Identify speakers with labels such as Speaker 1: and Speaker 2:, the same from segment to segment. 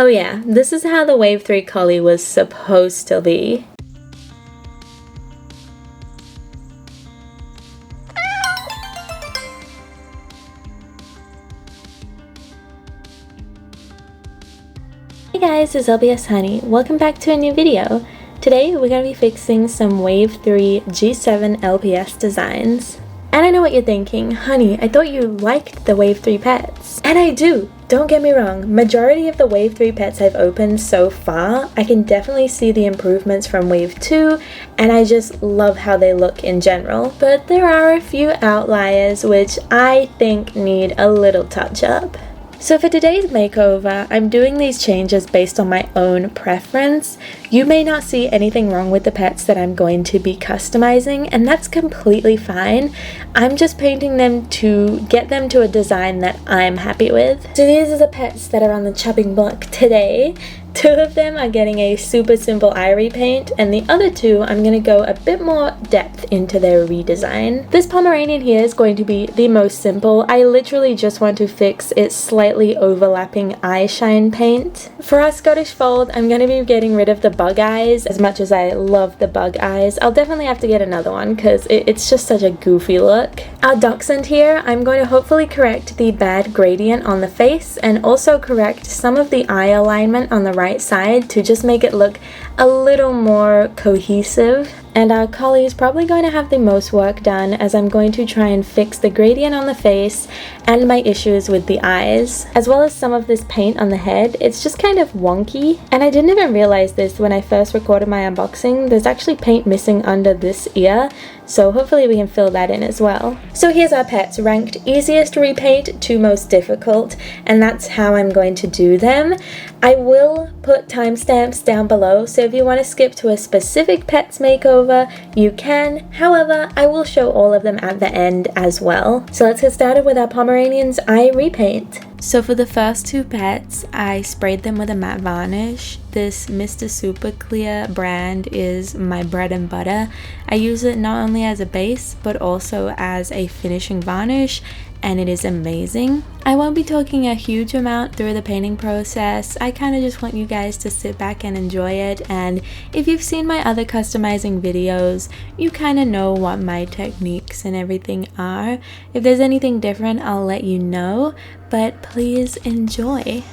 Speaker 1: Oh yeah, this is how the Wave 3 collie was supposed to be. Hey guys, it's LpsHoney. Welcome back to a new video. Today we're going to be fixing some Wave 3 G7 LPS designs. And I know what you're thinking, honey, I thought you liked the Wave 3 pets. And I do, don't get me wrong, majority of the Wave 3 pets I've opened so far, I can definitely see the improvements from Wave 2, and I just love how they look in general. But there are a few outliers which I think need a little touch up. So for today's makeover, I'm doing these changes based on my own preference. You may not see anything wrong with the pets that I'm going to be customizing, and that's completely fine. I'm just painting them to get them to a design that I'm happy with. So these are the pets that are on the chopping block today. 2 of them are getting a super simple eye repaint, and the other 2 I'm going to go a bit more depth into their redesign. This Pomeranian here is going to be the most simple. I literally just want to fix its slightly overlapping eye shine paint. For our Scottish Fold, I'm going to be getting rid of the bug eyes. As much as I love the bug eyes, I'll definitely have to get another one because it's just such a goofy look. Our Dachshund here, I'm going to hopefully correct the bad gradient on the face and also correct some of the eye alignment on the right side to just make it look a little more cohesive. And our collie is probably going to have the most work done, as I'm going to try and fix the gradient on the face and my issues with the eyes, as well as some of this paint on the head. It's just kind of wonky, and I didn't even realize this when I first recorded my unboxing. There's actually paint missing under this ear, so hopefully we can fill that in as well. So here's our pets, ranked easiest to repaint to most difficult, and that's how I'm going to do them. I will put timestamps down below, so if you want to skip to a specific pet's makeover, you can. However, I will show all of them at the end as well. So let's get started with our Pomeranian's eye repaint. So for the first 2 pets, I sprayed them with a matte varnish. This Mr. Super Clear brand is my bread and butter. I use it not only as a base, but also as a finishing varnish, and it is amazing. I won't be talking a huge amount through the painting process. I kind of just want you guys to sit back and enjoy it, and if you've seen my other customizing videos, you kind of know what my techniques and everything are. If there's anything different, I'll let you know, but please enjoy.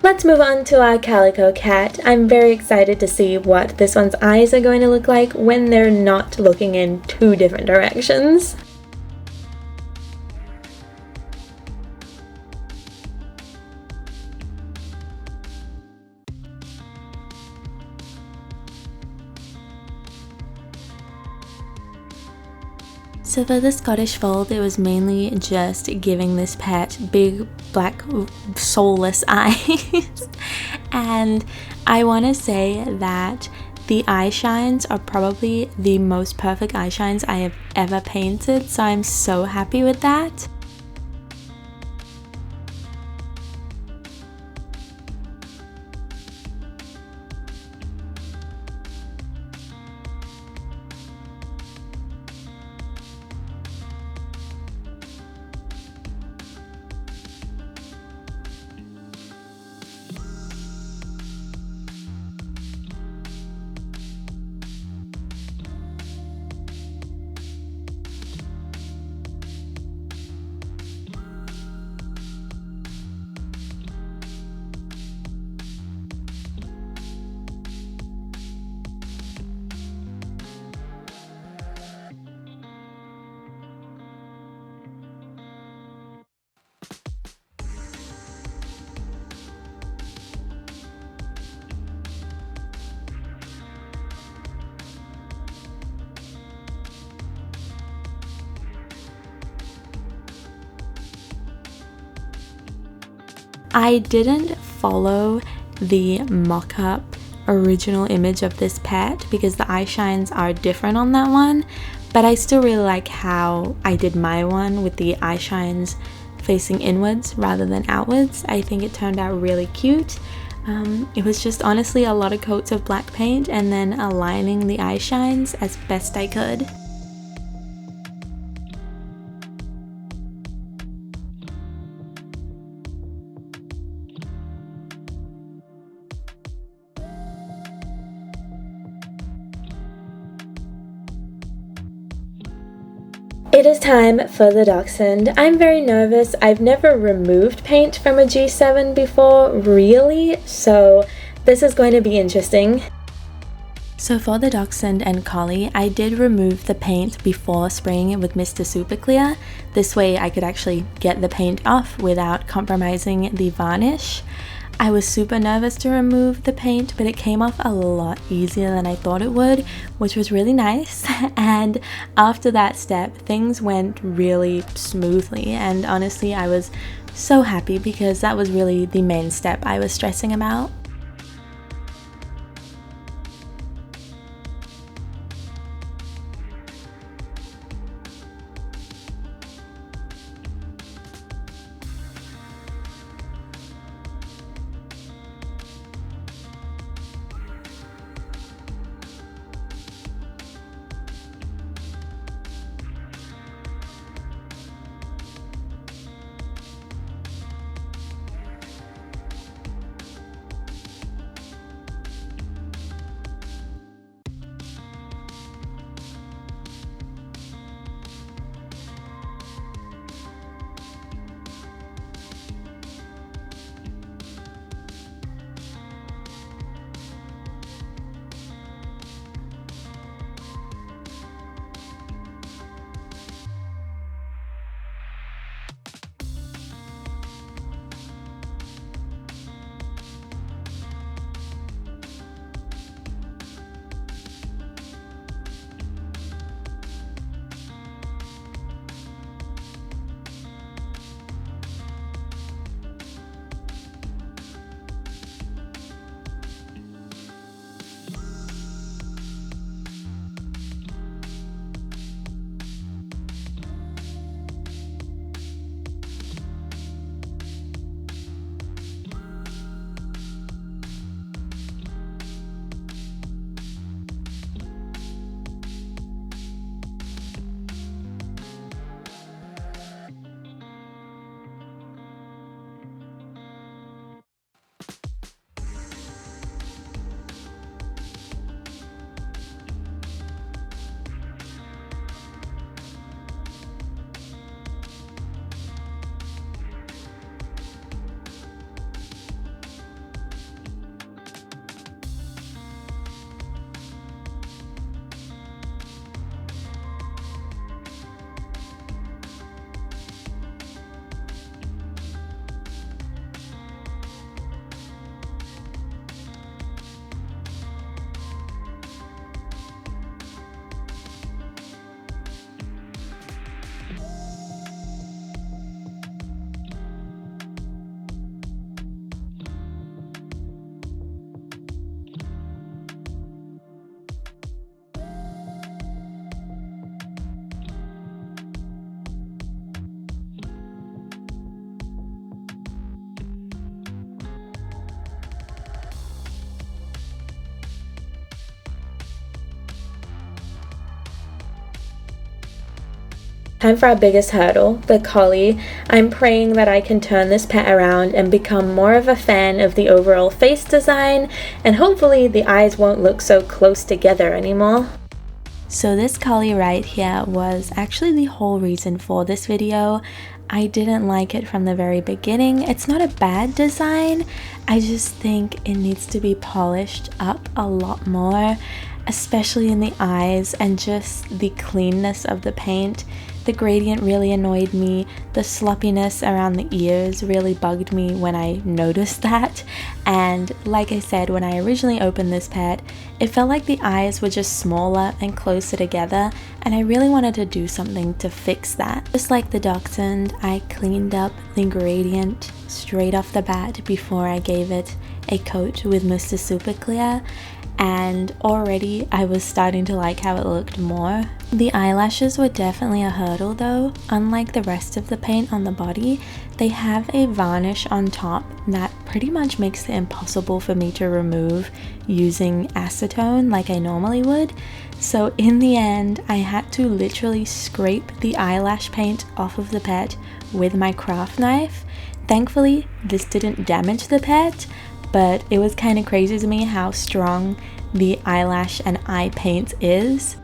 Speaker 1: Let's move on to our calico cat. I'm very excited to see what this one's eyes are going to look like when they're not looking in 2 different directions. So for the Scottish Fold, it was mainly just giving this pet big black soulless eyes. And I want to say that the eye shines are probably the most perfect eye shines I have ever painted, so I'm so happy with that. I didn't follow the mock-up original image of this pet because the eye shines are different on that one, but I still really like how I did my one with the eye shines facing inwards rather than outwards. I think it turned out really cute. It was just honestly a lot of coats of black paint and then aligning the eye shines as best I could. It is time for the dachshund. I'm very nervous. I've never removed paint from a G7 before, really, so this is going to be interesting. So for the dachshund and collie, I did remove the paint before spraying it with Mr. Super Clear. This way I could actually get the paint off without compromising the varnish. I was super nervous to remove the paint, but it came off a lot easier than I thought it would, which was really nice. And after that step, things went really smoothly, and honestly, I was so happy because that was really the main step I was stressing about. Time for our biggest hurdle, the collie. I'm praying that I can turn this pet around and become more of a fan of the overall face design, and hopefully the eyes won't look so close together anymore. So this collie right here was actually the whole reason for this video. I didn't like it from the very beginning. It's not a bad design, I just think it needs to be polished up a lot more, especially in the eyes and just the cleanness of the paint. The gradient really annoyed me. The sloppiness around the ears really bugged me when I noticed that. And like I said, when I originally opened this pet, it felt like the eyes were just smaller and closer together, and I really wanted to do something to fix that. Just like the dachshund, I cleaned up the gradient straight off the bat before I gave it a coat with Mr. Super Clear. and already I was starting to like how it looked more. The eyelashes were definitely a hurdle though. Unlike the rest of the paint on the body, they have a varnish on top that pretty much makes it impossible for me to remove using acetone like I normally would. So in the end, I had to literally scrape the eyelash paint off of the pet with my craft knife. Thankfully, this didn't damage the pet, but it was kind of crazy to me how strong the eyelash and eye paint is.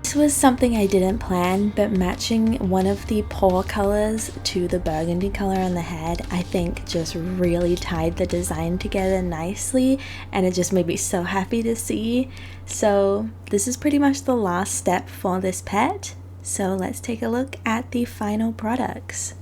Speaker 1: This was something I didn't plan, but matching one of the paw colors to the burgundy color on the head, I think just really tied the design together nicely, and it just made me so happy to see. So this is pretty much the last step for this pet. So let's take a look at the final products.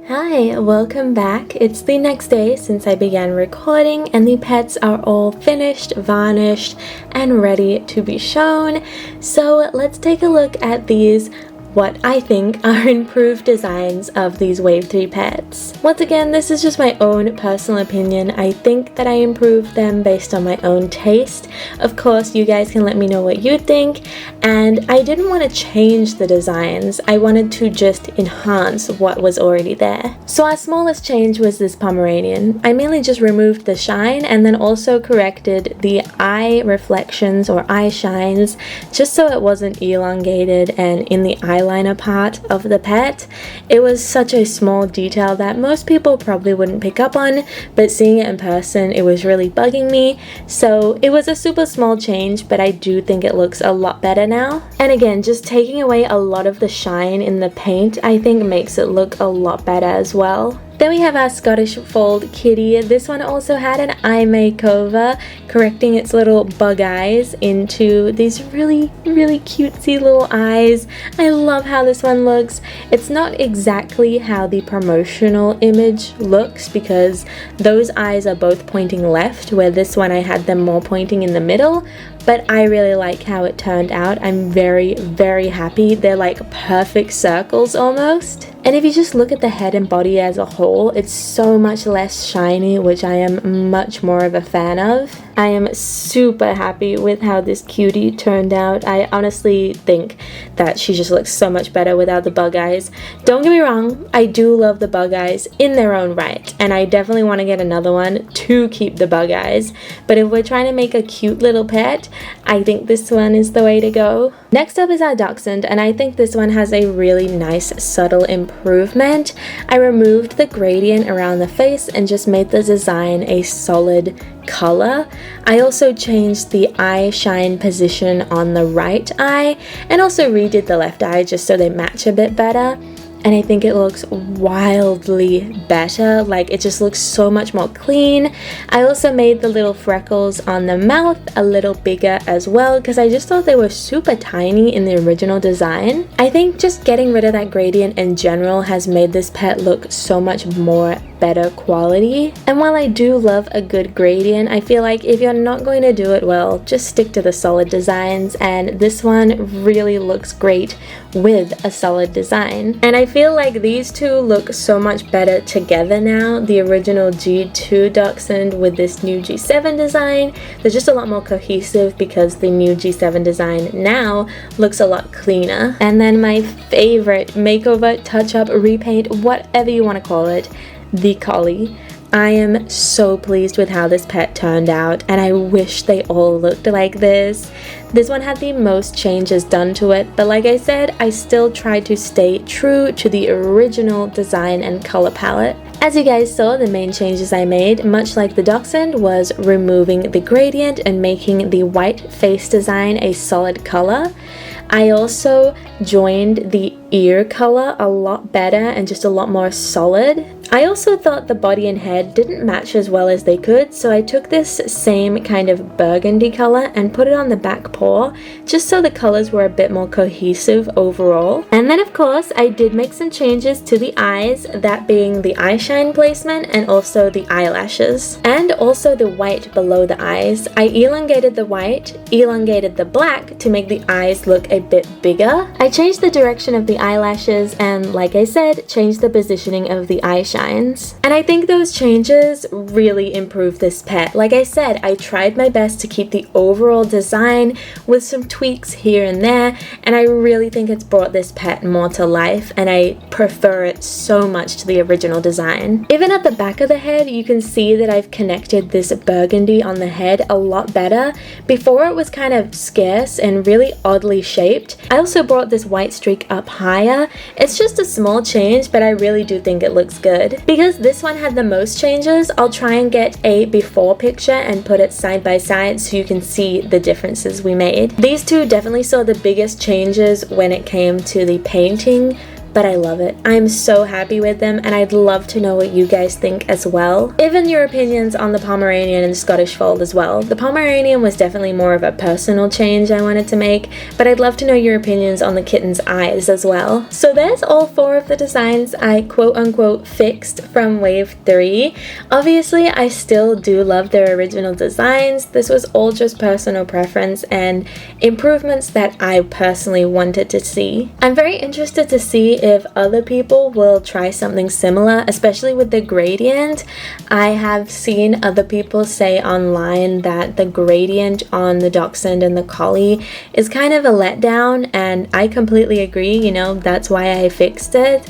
Speaker 1: Hi, welcome back. It's the next day since I began recording and the pets are all finished, varnished, and ready to be shown. So let's take a look at these, what I think are improved designs of these Wave 3 pets. Once again, this is just my own personal opinion. I think that I improved them based on my own taste. Of course, you guys can let me know what you think, and I didn't want to change the designs. I wanted to just enhance what was already there. So our smallest change was this Pomeranian. I mainly just removed the shine and then also corrected the eye reflections or eye shines just so it wasn't elongated and in the eyeliner part of the pet. It was such a small detail that most people probably wouldn't pick up on, but seeing it in person, it was really bugging me. So it was a super small change, but I do think it looks a lot better now. And again, just taking away a lot of the shine in the paint, I think makes it look a lot better as well. Then we have our Scottish Fold kitty. This one also had an eye makeover, correcting its little bug eyes into these really cutesy little eyes. I love how this one looks. It's not exactly how the promotional image looks because those eyes are both pointing left, where this one I had them more pointing in the middle, but I really like how it turned out. I'm very, very happy. They're like perfect circles almost. And if you just look at the head and body as a whole, it's so much less shiny, which I am much more of a fan of. I am super happy with how this cutie turned out. I honestly think that she just looks so much better without the bug eyes. Don't get me wrong, I do love the bug eyes in their own right, and I definitely want to get another one to keep the bug eyes. But if we're trying to make a cute little pet, I think this one is the way to go. Next up is our dachshund, and I think this one has a really nice subtle improvement. I removed the gradient around the face and just made the design a solid color. I also changed the eye shine position on the right eye and also redid the left eye just so they match a bit better. And I think it looks wildly better. Like, it just looks so much more clean. I also made the little freckles on the mouth a little bigger as well because I just thought they were super tiny in the original design. I think just getting rid of that gradient in general has made this pet look so much more better quality. And while I do love a good gradient, I feel like if you're not going to do it well, just stick to the solid designs, and this one really looks great with a solid design. And I feel like these two look so much better together now. The original G2 dachshund with this new G7 design, they're just a lot more cohesive because the new G7 design now looks a lot cleaner. And then my favorite makeover, touch-up, repaint, whatever you want to call it, the collie. I am so pleased with how this pet turned out, and I wish they all looked like this. This one had the most changes done to it, but like I said, I still tried to stay true to the original design and color palette. As you guys saw, the main changes I made, much like the dachshund, was removing the gradient and making the white face design a solid color. I also joined the ear color a lot better and just a lot more solid. I also thought the body and head didn't match as well as they could, so I took this same kind of burgundy color and put it on the back paw, just so the colors were a bit more cohesive overall. And then of course, I did make some changes to the eyes, that being the eye shine placement and also the eyelashes. And also the white below the eyes. I elongated the white, elongated the black to make the eyes look a bit bigger. I changed the direction of the eyelashes and, like I said, changed the positioning of the eye shines. And I think those changes really improved this pet. Like I said, I tried my best to keep the overall design with some tweaks here and there, and I really think it's brought this pet more to life, and I prefer it so much to the original design. Even at the back of the head, you can see that I've connected this burgundy on the head a lot better. Before it was kind of scarce and really oddly shaped. I also brought this white streak up higher. It's just a small change, but I really do think it looks good. Because this one had the most changes, I'll try and get a before picture and put it side by side so you can see the differences we made. These two definitely saw the biggest changes when it came to the painting, but I love it. I'm so happy with them, and I'd love to know what you guys think as well. Even your opinions on the Pomeranian and Scottish Fold as well. The Pomeranian was definitely more of a personal change I wanted to make, but I'd love to know your opinions on the kitten's eyes as well. So there's all 4 of the designs I quote-unquote fixed from Wave 3. Obviously, I still do love their original designs. This was all just personal preference and improvements that I personally wanted to see. I'm very interested to see if other people will try something similar, especially with the gradient. I have seen other people say online that the gradient on the dachshund and the collie is kind of a letdown, and I completely agree. You know, that's why I fixed it.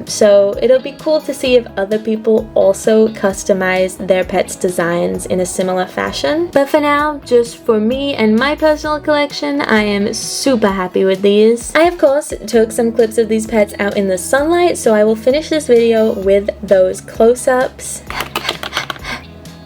Speaker 1: So it'll be cool to see if other people also customize their pets' designs in a similar fashion. But for now, just for me and my personal collection, I am super happy with these. I of course took some clips of these pets out in the sunlight, so I will finish this video with those close-ups.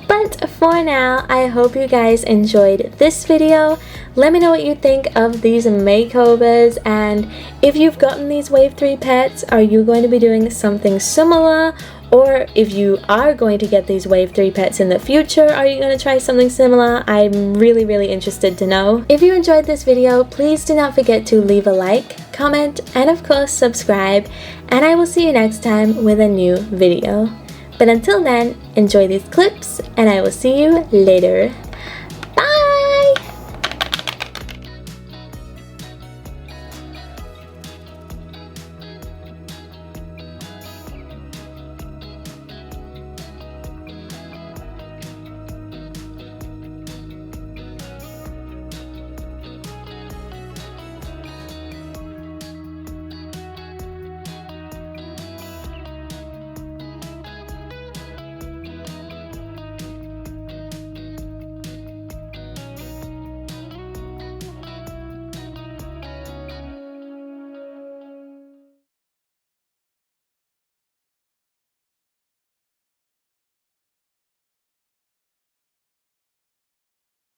Speaker 1: But for now, I hope you guys enjoyed this video. Let me know what you think of these makeovers, and if you've gotten these Wave 3 pets, are you going to be doing something similar? Or if you are going to get these Wave 3 pets in the future, are you going to try something similar? I'm really interested to know. If you enjoyed this video, please do not forget to leave a like, comment, and of course subscribe, and I will see you next time with a new video. But until then, enjoy these clips, and I will see you later.